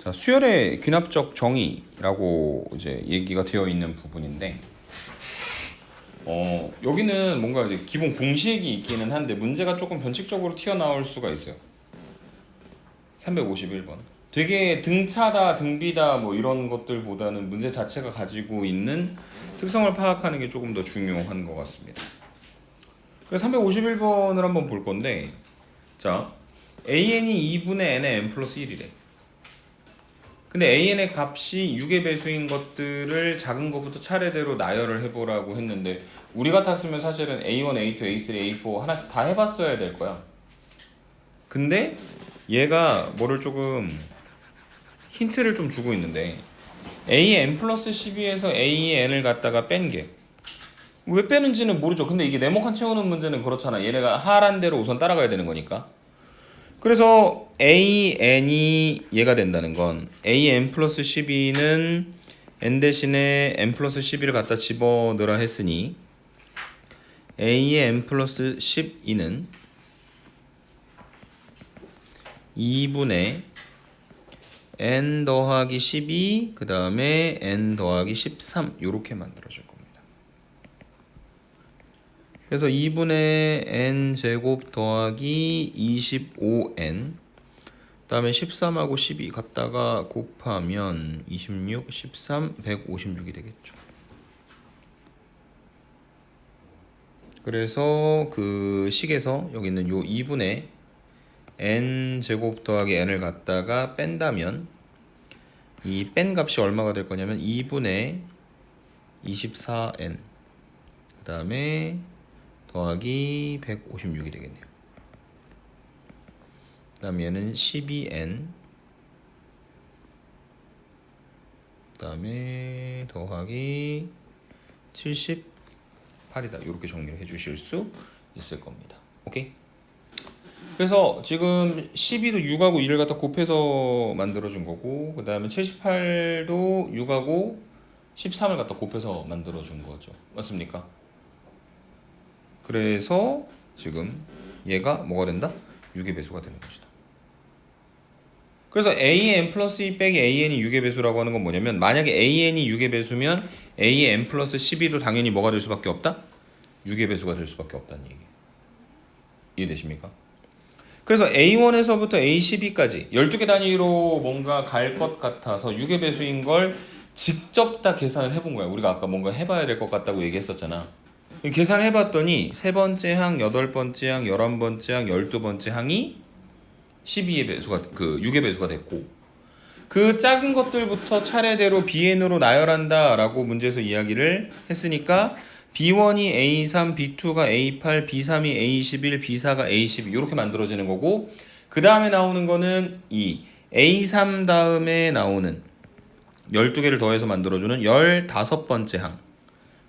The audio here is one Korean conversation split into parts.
자, 수열의 귀납적 정의라고 이제 얘기가 되어 있는 부분인데, 여기는 뭔가 이제 기본 공식이 있기는 한데 문제가 조금 변칙적으로 튀어나올 수가 있어요. 351번. 되게 등차다, 등비다 뭐 이런 것들보다는 문제 자체가 가지고 있는 특성을 파악하는 게 조금 더 중요한 것 같습니다. 그래서 351번을 한번 볼 건데, 자, an이 2분의 n의 n 플러스 1이래. 근데 an의 값이 6의 배수인 것들을 작은 것부터 차례대로 나열을 해보라고 했는데, 우리 같았으면 사실은 a1, a2, a3, a4 하나씩 다 해봤어야 될 거야. 근데 얘가 뭐를 조금 힌트를 좀 주고 있는데, a의 n 플러스 12에서 a의 n을 갖다가 뺀 게 왜 빼는지는 모르죠. 근데 이게 네모칸 채우는 문제는 그렇잖아. 얘네가 하란 대로 우선 따라가야 되는 거니까. 그래서 AN이 얘가 된다는 건 AN 플러스 12는 N 대신에 N 플러스 12를 갖다 집어넣으라 했으니 A의 N 플러스 12는 2분의 N 더하기 12 그 다음에 N 더하기 13 요렇게 만들어줄 겁니다. 그래서 2분의 n 제곱 더하기 25n 그 다음에 13하고 12 갖다가 곱하면 26, 13, 156이 되겠죠. 그래서 그 식에서 여기 있는 요 2분의 n 제곱 더하기 n을 갖다가 뺀다면 이 뺀 값이 얼마가 될 거냐면 2분의 24n 그 다음에 더하기 156이 되겠네요. 그 다음에 얘는 12n 그 다음에 더하기 78이다. 이렇게 정리를 해주실 수 있을 겁니다. 오케이? 그래서 지금 12도 6하고 2를 갖다 곱해서 만들어준 거고, 그 다음에 78도 6하고 13을 갖다 곱해서 만들어준 거죠. 맞습니까? 그래서 지금 얘가 뭐가 된다? 6의 배수가 되는 것이다. 그래서 AN 플러스 2 빼기 AN이 6의 배수라고 하는 건 뭐냐면, 만약에 AN이 6의 배수면 A의 N 플러스 12도 당연히 뭐가 될 수밖에 없다? 6의 배수가 될 수밖에 없다는 얘기. 이해되십니까? 그래서 A1에서부터 A12까지 12개 단위로 뭔가 갈 것 같아서 6의 배수인 걸 직접 다 계산을 해본 거야. 우리가 아까 뭔가 해봐야 될 것 같다고 얘기했었잖아. 계산을 해봤더니 세 번째 항, 여덟 번째 항, 11번째 항, 12번째 항이 12의 배수가, 6의 배수가 됐고, 그 작은 것들부터 차례대로 BN으로 나열한다 라고 문제에서 이야기를 했으니까 B1이 A3, B2가 A8, B3이 A11, B4가 A12 이렇게 만들어지는 거고, 그 다음에 나오는 거는 이 A3 다음에 나오는 12개를 더해서 만들어주는 15번째 항,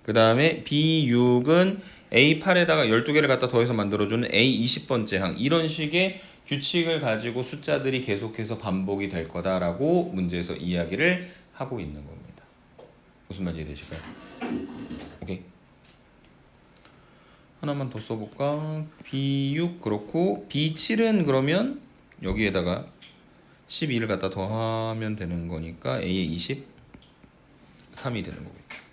그 다음에 B6은 A8에다가 12개를 갖다 더해서 만들어주는 A20번째 항, 이런 식의 규칙을 가지고 숫자들이 계속해서 반복이 될 거다라고 문제에서 이야기를 하고 있는 겁니다. 무슨 말인지 이해되실까요? 오케이. 하나만 더 써볼까? B6 그렇고 B7은 그러면 여기에다가 12를 갖다 더하면 되는 거니까 A의 23이 되는 거겠죠.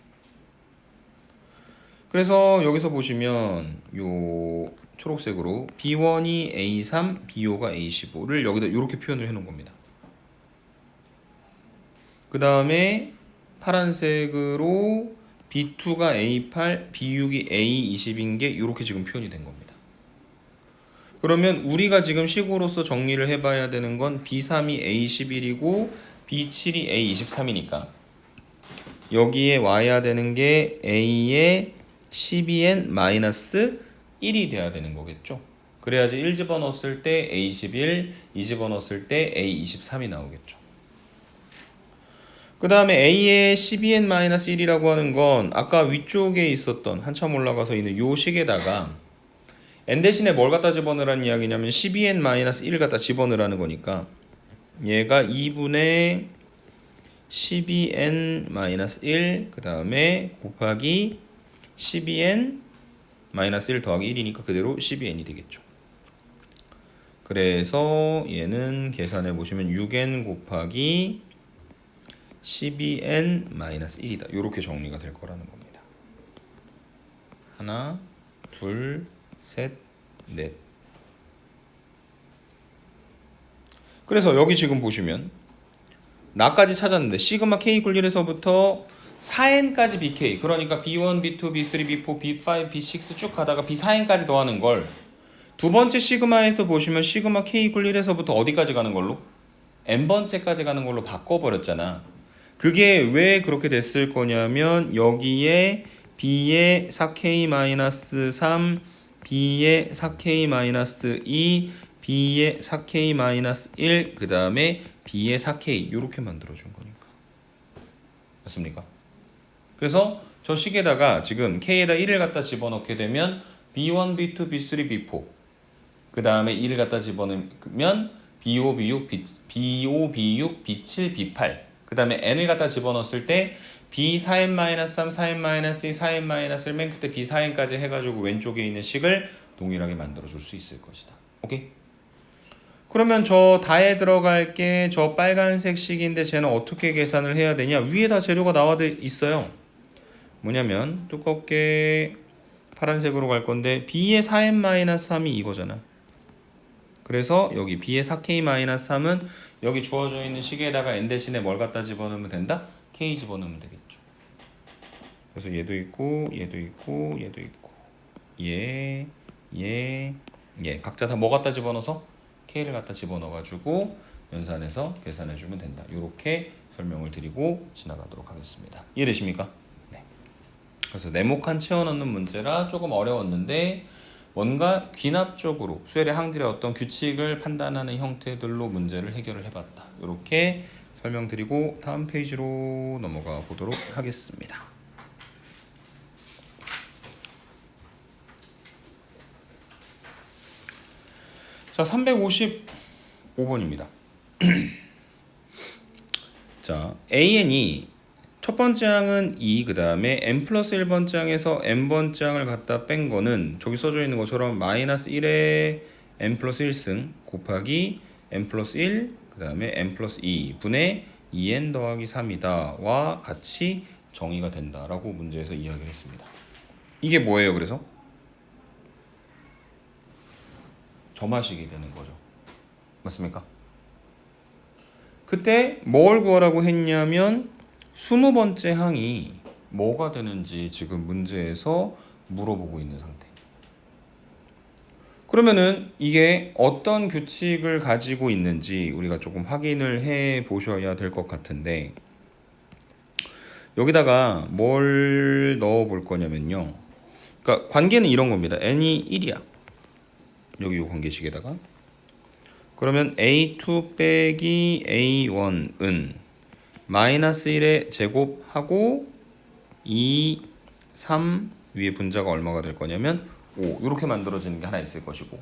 그래서 여기서 보시면 요 초록색으로 B1이 A3, B5가 A15를 여기다 이렇게 표현을 해놓은 겁니다. 그 다음에 파란색으로 B2가 A8, B6이 A20인 게 이렇게 지금 표현이 된 겁니다. 그러면 우리가 지금 식으로서 정리를 해봐야 되는 건 B3이 A11이고 B7이 A23이니까 여기에 와야 되는 게 A의 12n-1이 돼야 되는 거겠죠. 그래야지 1 집어넣었을 때 A11, 2 집어넣었을 때 A23이 나오겠죠. 그 다음에 A의 12n-1이라고 하는 건 아까 위쪽에 있었던 한참 올라가서 있는 요 식에다가 n 대신에 뭘 갖다 집어넣으라는 이야기냐면 12n-1을 갖다 집어넣으라는 거니까 얘가 2분의 12n-1 그 다음에 곱하기 12n-1 더하기 1이니까 그대로 12n이 되겠죠. 그래서 얘는 계산해 보시면 6n 곱하기 12n-1이다. 이렇게 정리가 될 거라는 겁니다. 하나, 둘, 셋, 넷. 그래서 여기 지금 보시면 나까지 찾았는데 시그마 k 이퀄 1에서부터 4n까지 bk, 그러니까 b1, b2, b3, b4, b5, b6 쭉 가다가 b4n까지 더하는 걸 두 번째 시그마에서 보시면 시그마 k 이퀄 1에서부터 어디까지 가는 걸로? n번째까지 가는 걸로 바꿔버렸잖아. 그게 왜 그렇게 됐을 거냐면 여기에 b의 4k-3, b의 4k-2, b의 4k-1, 그 다음에 b의 4k 이렇게 만들어준 거니까. 맞습니까? 그래서 저 식에다가 지금 k에다 1을 갖다 집어넣게 되면 b1, b2, b3, b4, 그 다음에 1을 갖다 집어넣으면 b5, b6, b5, b6, b7, b8, 그 다음에 n을 갖다 집어넣었을 때 b4n-3, 4n-2, 4n-1을 맨 끝에 b4n까지 해가지고 왼쪽에 있는 식을 동일하게 만들어줄 수 있을 것이다. 오케이? 그러면 저 다에 들어갈 게 저 빨간색 식인데 쟤는 어떻게 계산을 해야 되냐? 위에다 재료가 나와 있어요. 뭐냐면 두껍게 파란색으로 갈 건데 b의 4n-3이 이거잖아. 그래서 여기 b의 4k-3은 여기 주어져 있는 식에다가 n 대신에 뭘 갖다 집어넣으면 된다? k 집어넣으면 되겠죠. 그래서 얘도 있고 얘도 있고 얘도 있고 얘 각자 다 뭐 갖다 집어넣어서? k를 갖다 집어넣어가지고 연산해서 계산해주면 된다. 이렇게 설명을 드리고 지나가도록 하겠습니다. 이해되십니까? 네. 그래서 네모칸 채워넣는 문제라 조금 어려웠는데 뭔가 귀납적으로 수열의 항들의 어떤 규칙을 판단하는 형태들로 문제를 해결을 해봤다. 이렇게 설명드리고 다음 페이지로 넘어가 보도록 하겠습니다. 자, 355번입니다. 자, an이 첫 번째 항은 2, 그 다음에 n 플러스 1번째 항에서 n번째 항을 갖다 뺀 거는 저기 써져 있는 것처럼 마이너스 1의 n 플러스 1승 곱하기 n 플러스 1, 그 다음에 n 플러스 2 분의 2n 더하기 3이다 와 같이 정의가 된다라고 문제에서 이야기를 했습니다. 이게 뭐예요? 그래서 점화식이 되는 거죠. 맞습니까? 그때 뭘 구하라고 했냐면 20번째 항이 뭐가 되는지 지금 문제에서 물어보고 있는 상태. 그러면은 이게 어떤 규칙을 가지고 있는지 우리가 조금 확인을 해 보셔야 될 것 같은데, 여기다가 뭘 넣어 볼 거냐면요. 그러니까 관계는 이런 겁니다. n이 1이야. 여기 이 관계식에다가. 그러면 a2 빼기 a1은 마이너스 1의 제곱하고 2, 3 위에 분자가 얼마가 될 거냐면 5 이렇게 만들어지는 게 하나 있을 것이고,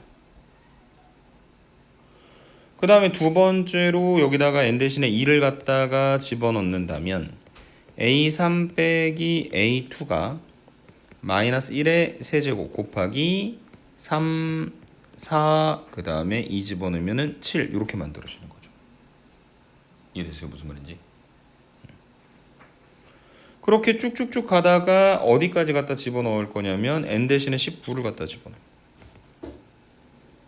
그 다음에 두 번째로 여기다가 n 대신에 2를 갖다가 집어넣는다면 a3 빼기 a2가 마이너스 1의 세제곱 곱하기 3, 4, 그 다음에 2 집어넣으면 7 이렇게 만들어지는 거죠. 이해되세요? 무슨 말인지? 그렇게 쭉쭉쭉 가다가 어디까지 갖다 집어넣을 거냐면 n 대신에 19를 갖다 집어넣어요.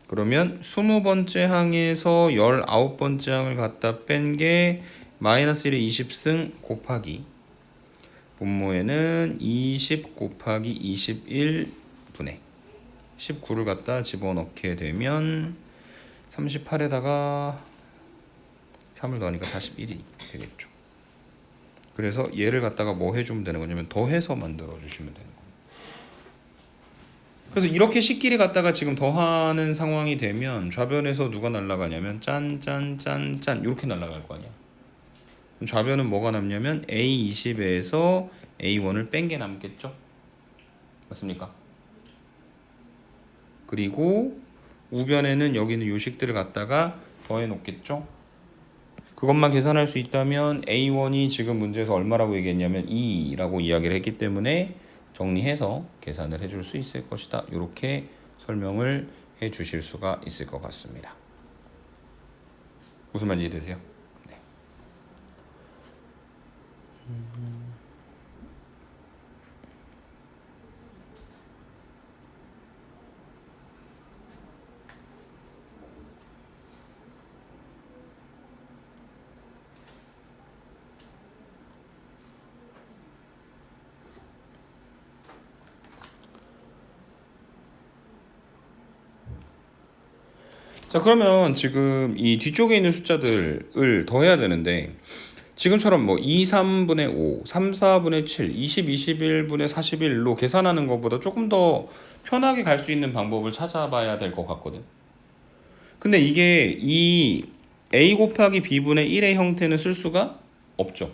그러면 20번째 항에서 19번째 항을 갖다 뺀 게 마이너스 1의 20승 곱하기 분모에는 20 곱하기 21분의 19를 갖다 집어넣게 되면 38에다가 3을 더하니까 41이 되겠죠. 그래서 얘를 갖다가 뭐 해주면 되는 거냐면 더해서 만들어 주시면 되는 거예요. 그래서 이렇게 식끼리 갖다가 지금 더하는 상황이 되면 좌변에서 누가 날아가냐면 짠짠짠짠 이렇게 날아갈 거 아니야. 좌변은 뭐가 남냐면 A20에서 A1을 뺀 게 남겠죠. 맞습니까? 그리고 우변에는 여기 있는 요식들을 갖다가 더해 놓겠죠. 그것만 계산할 수 있다면 A1이 지금 문제에서 얼마라고 얘기했냐면 2라고 이야기를 했기 때문에 정리해서 계산을 해줄 수 있을 것이다. 이렇게 설명을 해 주실 수가 있을 것 같습니다. 무슨 말인지 이해되세요? 자, 그러면 지금 이 뒤쪽에 있는 숫자들을 더해야 되는데 지금처럼 뭐 2, 3분의 5, 3, 4분의 7, 20, 21분의 41로 계산하는 것보다 조금 더 편하게 갈 수 있는 방법을 찾아봐야 될 것 같거든. 근데 이게 이 a 곱하기 b분의 1의 형태는 쓸 수가 없죠.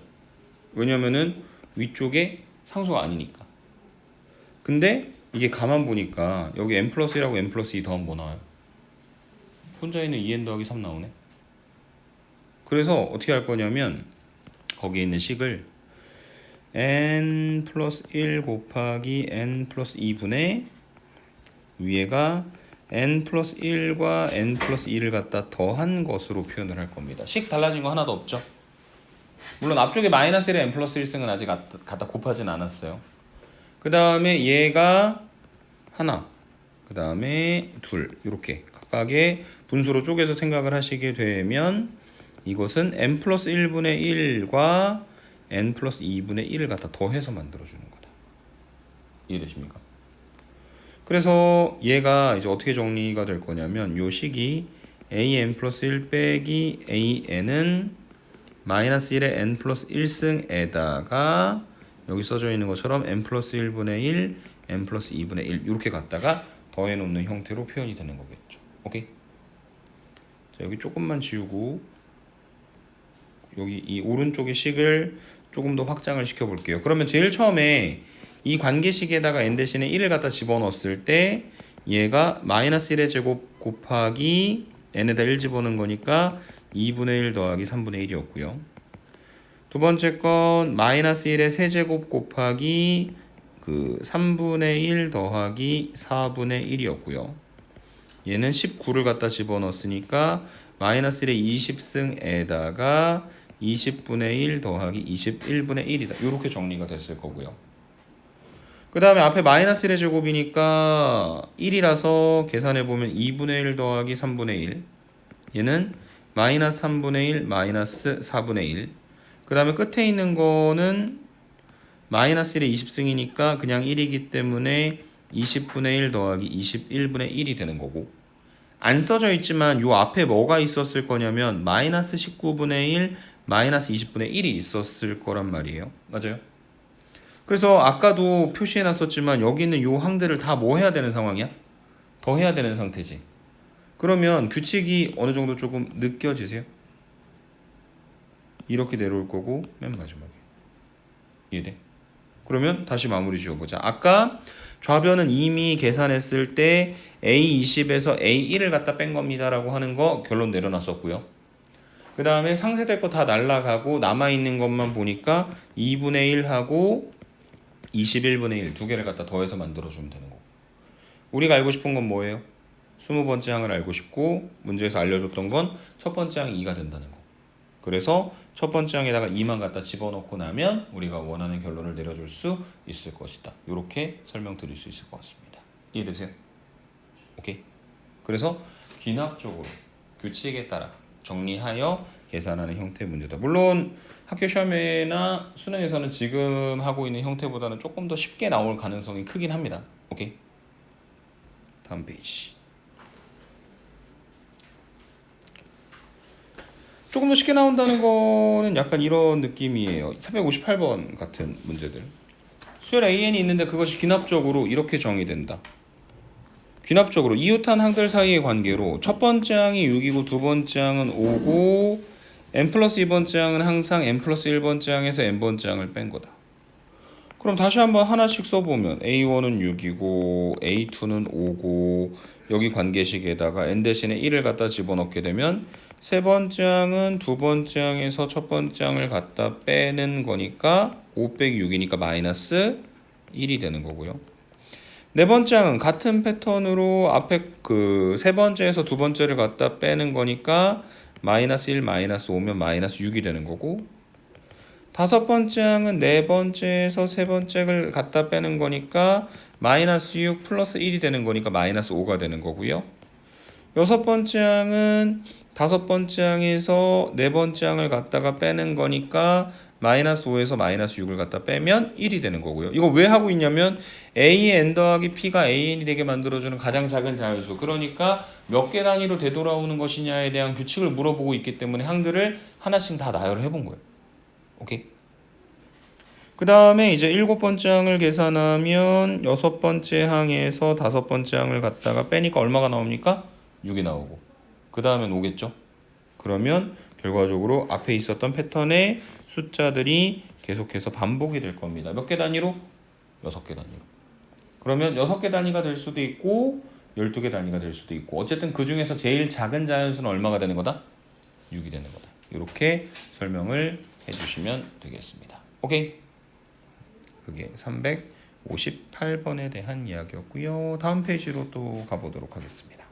왜냐면은 위쪽에 상수가 아니니까. 근데 이게 가만 보니까 여기 n 플러스 1하고 n 플러스 2 더하면 뭐 나와요? 혼자 있는 2n 더하기 3 나오네. 그래서 어떻게 할 거냐면 거기에 있는 식을 n 플러스 1 곱하기 n 플러스 2분의 위에가 n 플러스 1과 n 플러스 2를 갖다 더한 것으로 표현을 할 겁니다. 식 달라진 거 하나도 없죠. 물론 앞쪽에 마이너스 1에 n 플러스 1승은 아직 갖다 곱하진 않았어요. 그 다음에 얘가 하나, 그 다음에 둘, 이렇게 각각의 분수로 쪼개서 생각을 하시게 되면 이것은 n 플러스 1분의 1과 n 플러스 2분의 1을 갖다 더해서 만들어주는 거다. 이해되십니까? 그래서 얘가 이제 어떻게 정리가 될 거냐면 요 식이 an 플러스 1 빼기 an은 마이너스 1의 n 플러스 1승에다가 여기 써져 있는 것처럼 n 플러스 1분의 1, n 플러스 2분의 1 이렇게 갖다가 더해 놓는 형태로 표현이 되는 거겠죠. 오케이? 자, 여기 조금만 지우고 여기 이 오른쪽의 식을 조금 더 확장을 시켜 볼게요. 그러면 제일 처음에 이 관계식에다가 n 대신에 1을 갖다 집어넣었을 때 얘가 마이너스 1의 제곱 곱하기 n에다 1 집어넣은 거니까 2분의 1 더하기 3분의 1이었고요. 두 번째 건 마이너스 1의 세제곱 곱하기 그 3분의 1 더하기 4분의 1이었고요. 얘는 19를 갖다 집어넣었으니까 마이너스 1의 20승에다가 20분의 1 더하기 21분의 1이다. 이렇게 정리가 됐을 거고요. 그 다음에 앞에 마이너스 1의 제곱이니까 1이라서 계산해보면 2분의 1 더하기 3분의 1. 얘는 마이너스 3분의 1 마이너스 4분의 1. 그 다음에 끝에 있는 거는 마이너스 1의 20승이니까 그냥 1이기 때문에 20분의 1 더하기 21분의 1이 되는 거고, 안 써져 있지만 요 앞에 뭐가 있었을 거냐면 마이너스 19분의 1 마이너스 20분의 1이 있었을 거란 말이에요. 맞아요? 그래서 아까도 표시해 놨었지만 여기 있는 요 항들을 다 뭐 해야 되는 상황이야? 더 해야 되는 상태지. 그러면 규칙이 어느 정도 조금 느껴지세요? 이렇게 내려올 거고 맨 마지막에. 이해돼? 그러면 다시 마무리 지어보자. 아까 좌변은 이미 계산했을 때 A20에서 A1을 갖다 뺀 겁니다 라고 하는 거 결론 내려놨었고요. 그 다음에 상쇄될 거 다 날라가고 남아있는 것만 보니까 2분의 1하고 21분의 1 두 개를 갖다 더해서 만들어주면 되는 거고, 우리가 알고 싶은 건 뭐예요? 20번째 항을 알고 싶고 문제에서 알려줬던 건 첫 번째 항이 2가 된다는 거. 그래서 첫 번째 항에다가 2만 갖다 집어넣고 나면 우리가 원하는 결론을 내려줄 수 있을 것이다. 이렇게 설명드릴 수 있을 것 같습니다. 이해되세요? 오케이. 그래서 귀납적으로 규칙에 따라 정리하여 계산하는 형태의 문제다. 물론 학교 시험이나 수능에서는 지금 하고 있는 형태보다는 조금 더 쉽게 나올 가능성이 크긴 합니다. 오케이. 다음 페이지. 조금 더 쉽게 나온다는 거는 약간 이런 느낌이에요. 358번 같은 문제들. 수열 AN이 있는데 그것이 귀납적으로 이렇게 정의된다. 귀납적으로 이웃한 항들 사이의 관계로 첫 번째 항이 6이고 두 번째 항은 5고 n 플러스 2번째 항은 항상 n 플러스 1번째 항에서 n번째 항을 뺀 거다. 그럼 다시 한번 하나씩 써보면 A1은 6이고 A2는 5고 여기 관계식에다가 n 대신에 1을 갖다 집어넣게 되면 세 번째 항은 두 번째 항에서 첫 번째 항을 갖다 빼는 거니까 5 빼기 6이니까 마이너스 1이 되는 거고요. 네 번째 항은 같은 패턴으로 앞에 그 세 번째에서 두 번째를 갖다 빼는 거니까 마이너스 1, 마이너스 5면 마이너스 6이 되는 거고, 다섯 번째 항은 네 번째에서 세 번째를 갖다 빼는 거니까 마이너스 6 플러스 1이 되는 거니까 마이너스 5가 되는 거고요. 여섯 번째 항은 다섯 번째 항에서 네 번째 항을 갖다가 빼는 거니까 마이너스 5에서 마이너스 6을 갖다 빼면 1이 되는 거고요. 이거 왜 하고 있냐면 A의 n 더하기 P가 AN이 되게 만들어주는 가장 작은 자연수, 그러니까 몇 개 단위로 되돌아오는 것이냐에 대한 규칙을 물어보고 있기 때문에 항들을 하나씩 다 나열을 해본 거예요. 오케이. 그 다음에 이제 일곱 번째 항을 계산하면 여섯 번째 항에서 다섯 번째 항을 갖다가 빼니까 얼마가 나옵니까? 6이 나오고, 그 다음엔 5겠죠. 그러면 결과적으로 앞에 있었던 패턴의 숫자들이 계속해서 반복이 될 겁니다. 몇 개 단위로? 6개 단위로. 그러면 6개 단위가 될 수도 있고 12개 단위가 될 수도 있고, 어쨌든 그 중에서 제일 작은 자연수는 얼마가 되는 거다? 6이 되는 거다. 이렇게 설명을 해주시면 되겠습니다. 오케이. 그게 358번에 대한 이야기였고요. 다음 페이지로 또 가보도록 하겠습니다.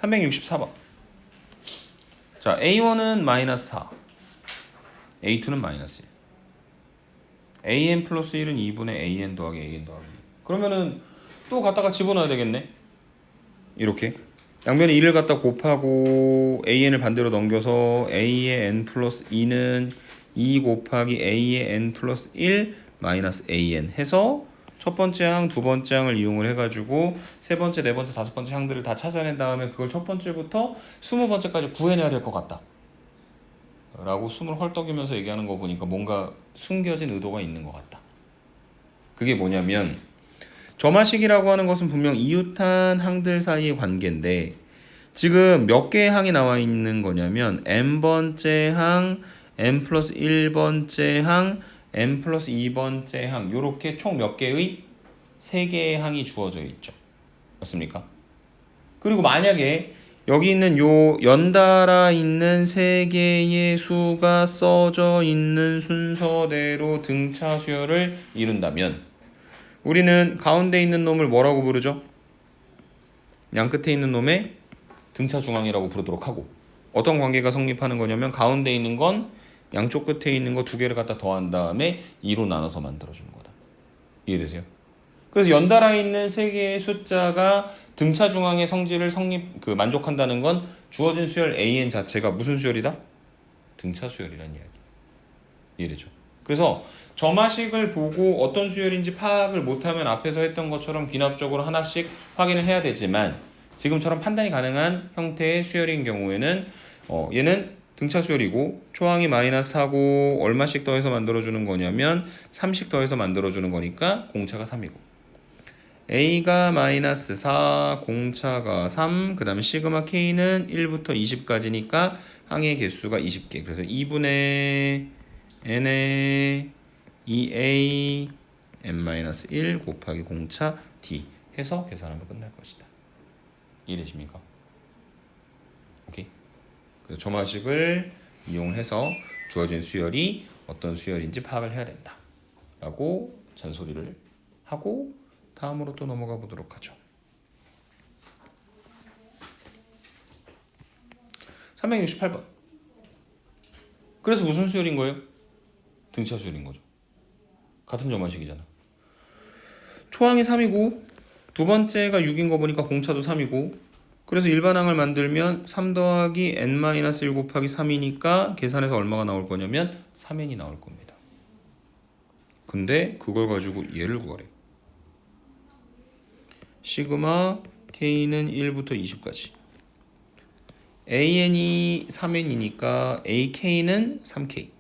364번. 자, A1은 마이너스 4, A2는 마이너스 1. AN 플러스 1은 2분의 AN 더하기 AN 더하기 2. 그러면은 또 갖다가 집어넣어야 되겠네. 이렇게 양변에 2를 갖다 곱하고 AN을 반대로 넘겨서 A의 n 플러스 2는 2 곱하기 A의 n 플러스 1 마이너스 AN 해서 첫 번째 항, 두 번째 항을 이용을 해가지고 세 번째, 네 번째, 다섯 번째 항들을 다 찾아낸 다음에 그걸 첫 번째부터 20번째까지 구해내야 될 것 같다 라고 숨을 헐떡이면서 얘기하는 거 보니까 뭔가 숨겨진 의도가 있는 것 같다. 그게 뭐냐면 점화식이라고 하는 것은 분명 이웃한 항들 사이의 관계인데, 지금 몇 개의 항이 나와 있는 거냐면 n번째 항, n 플러스 1번째 항, n 플러스 2번째 항, 요렇게 총 몇 개의? 3개의 항이 주어져 있죠. 맞습니까? 그리고 만약에 여기 있는 요 연달아 있는 3개의 수가 써져 있는 순서대로 등차 수열을 이룬다면 우리는 가운데 있는 놈을 뭐라고 부르죠? 양 끝에 있는 놈의 등차 중앙이라고 부르도록 하고, 어떤 관계가 성립하는 거냐면 가운데 있는 건 양쪽 끝에 있는 거 두 개를 갖다 더한 다음에 2로 나눠서 만들어주는 거다. 이해되세요? 그래서 연달아 있는 3개의 숫자가 등차 중앙의 성질을 만족한다는 건 주어진 수열 AN 자체가 무슨 수열이다? 등차 수열이라는 이야기. 이해되죠? 그래서 점화식을 보고 어떤 수열인지 파악을 못하면 앞에서 했던 것처럼 귀납적으로 하나씩 확인을 해야 되지만, 지금처럼 판단이 가능한 형태의 수열인 경우에는 얘는 등차 수열이고 초항이 마이너스 4고 얼마씩 더해서 만들어주는 거냐면 3씩 더해서 만들어주는 거니까 공차가 3이고, A가 마이너스 4, 공차가 3, 그 다음에 시그마 K는 1부터 20까지니까 항의 개수가 20개. 그래서 2분의 n의 2a n-1 곱하기 공차 d 해서 계산하면 끝날 것이다. 이해되십니까? 오케이. 그래서 점화식을 이용해서 주어진 수열이 어떤 수열인지 파악을 해야 된다 라고 잔소리를 하고 다음으로 또 넘어가 보도록 하죠. 368번. 그래서 무슨 수열인 거예요? 등차 수열인 거죠. 같은 점화식이잖아. 초항이 3이고 두 번째가 6인 거 보니까 공차도 3이고, 그래서 일반항을 만들면 3 더하기 n-1 곱하기 3이니까 계산해서 얼마가 나올 거냐면 3n이 나올 겁니다. 근데 그걸 가지고 얘를 구하래. 시그마 k는 1부터 20까지. an이 3n이니까 ak는 3k.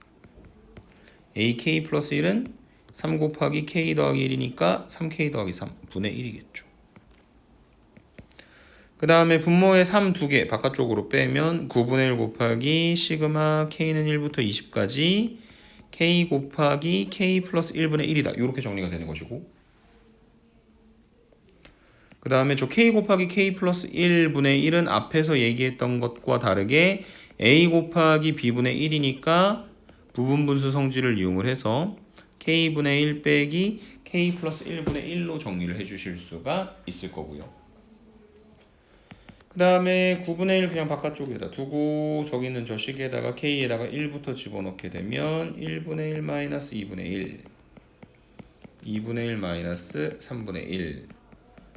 ak 플러스 1은 3 곱하기 k 더하기 1이니까 3k 더하기 3 분의 1이겠죠. 그 다음에 분모에 3 2개 바깥쪽으로 빼면 9분의 1 곱하기 시그마 k는 1부터 20까지 k 곱하기 k 플러스 1분의 1이다. 이렇게 정리가 되는 것이고, 그 다음에 저 k 곱하기 k 플러스 1분의 1은 앞에서 얘기했던 것과 다르게 a 곱하기 b분의 1이니까 부분 분수 성질을 이용을 해서 k분의 1 빼기 k 플러스 1분의 1로 정리를 해주실 수가 있을 거고요. 그 다음에 9분의 1 그냥 바깥쪽에다 두고 저기 있는 저 식에다가 k에다가 1부터 집어넣게 되면 1분의 1 마이너스 2분의 1 2분의 1 마이너스 3분의 1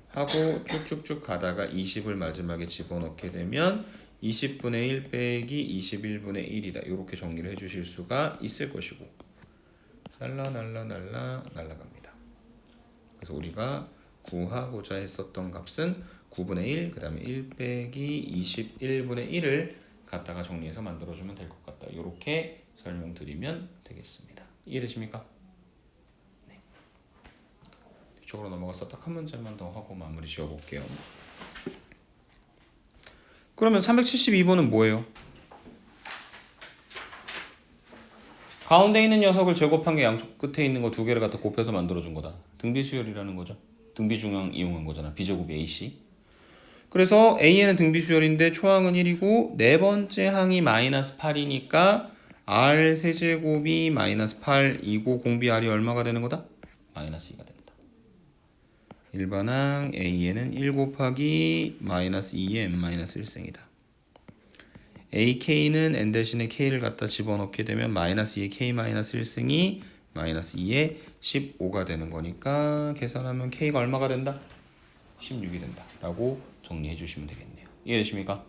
하고 쭉쭉쭉 가다가 20을 마지막에 집어넣게 되면 20분의 1 빼기 21분의 1이다. 이렇게 정리를 해주실 수가 있을 것이고 날라갑니다. 그래서 우리가 구하고자 했었던 값은 9분의 1, 그 다음에 1 빼기 21분의 1을 갖다가 정리해서 만들어주면 될 것 같다. 이렇게 설명드리면 되겠습니다. 이해되십니까? 네. 뒤쪽으로 넘어가서 딱 한 문제만 더 하고 마무리 지어볼게요. 그러면 372번은 뭐예요? 가운데 있는 녀석을 제곱한 게 양쪽 끝에 있는 거 두 개를 갖다 곱해서 만들어준 거다. 등비수열이라는 거죠. 등비중앙 이용한 거잖아. B제곱 AC. 그래서 A는 등비수열인데 초항은 1이고 네 번째 항이 마이너스 8이니까 R 세제곱이 마이너스 8이고 공비 R이 얼마가 되는 거다? 마이너스 2가 된다. 일반항 A에는 1 곱하기 마이너스 2의 n-1승이다. AK는 n 대신에 K를 갖다 집어넣게 되면 마이너스 2의 K-1승이 마이너스 2의 15가 되는 거니까 계산하면 K가 얼마가 된다? 16이 된다 라고 정리해 주시면 되겠네요. 이해되십니까?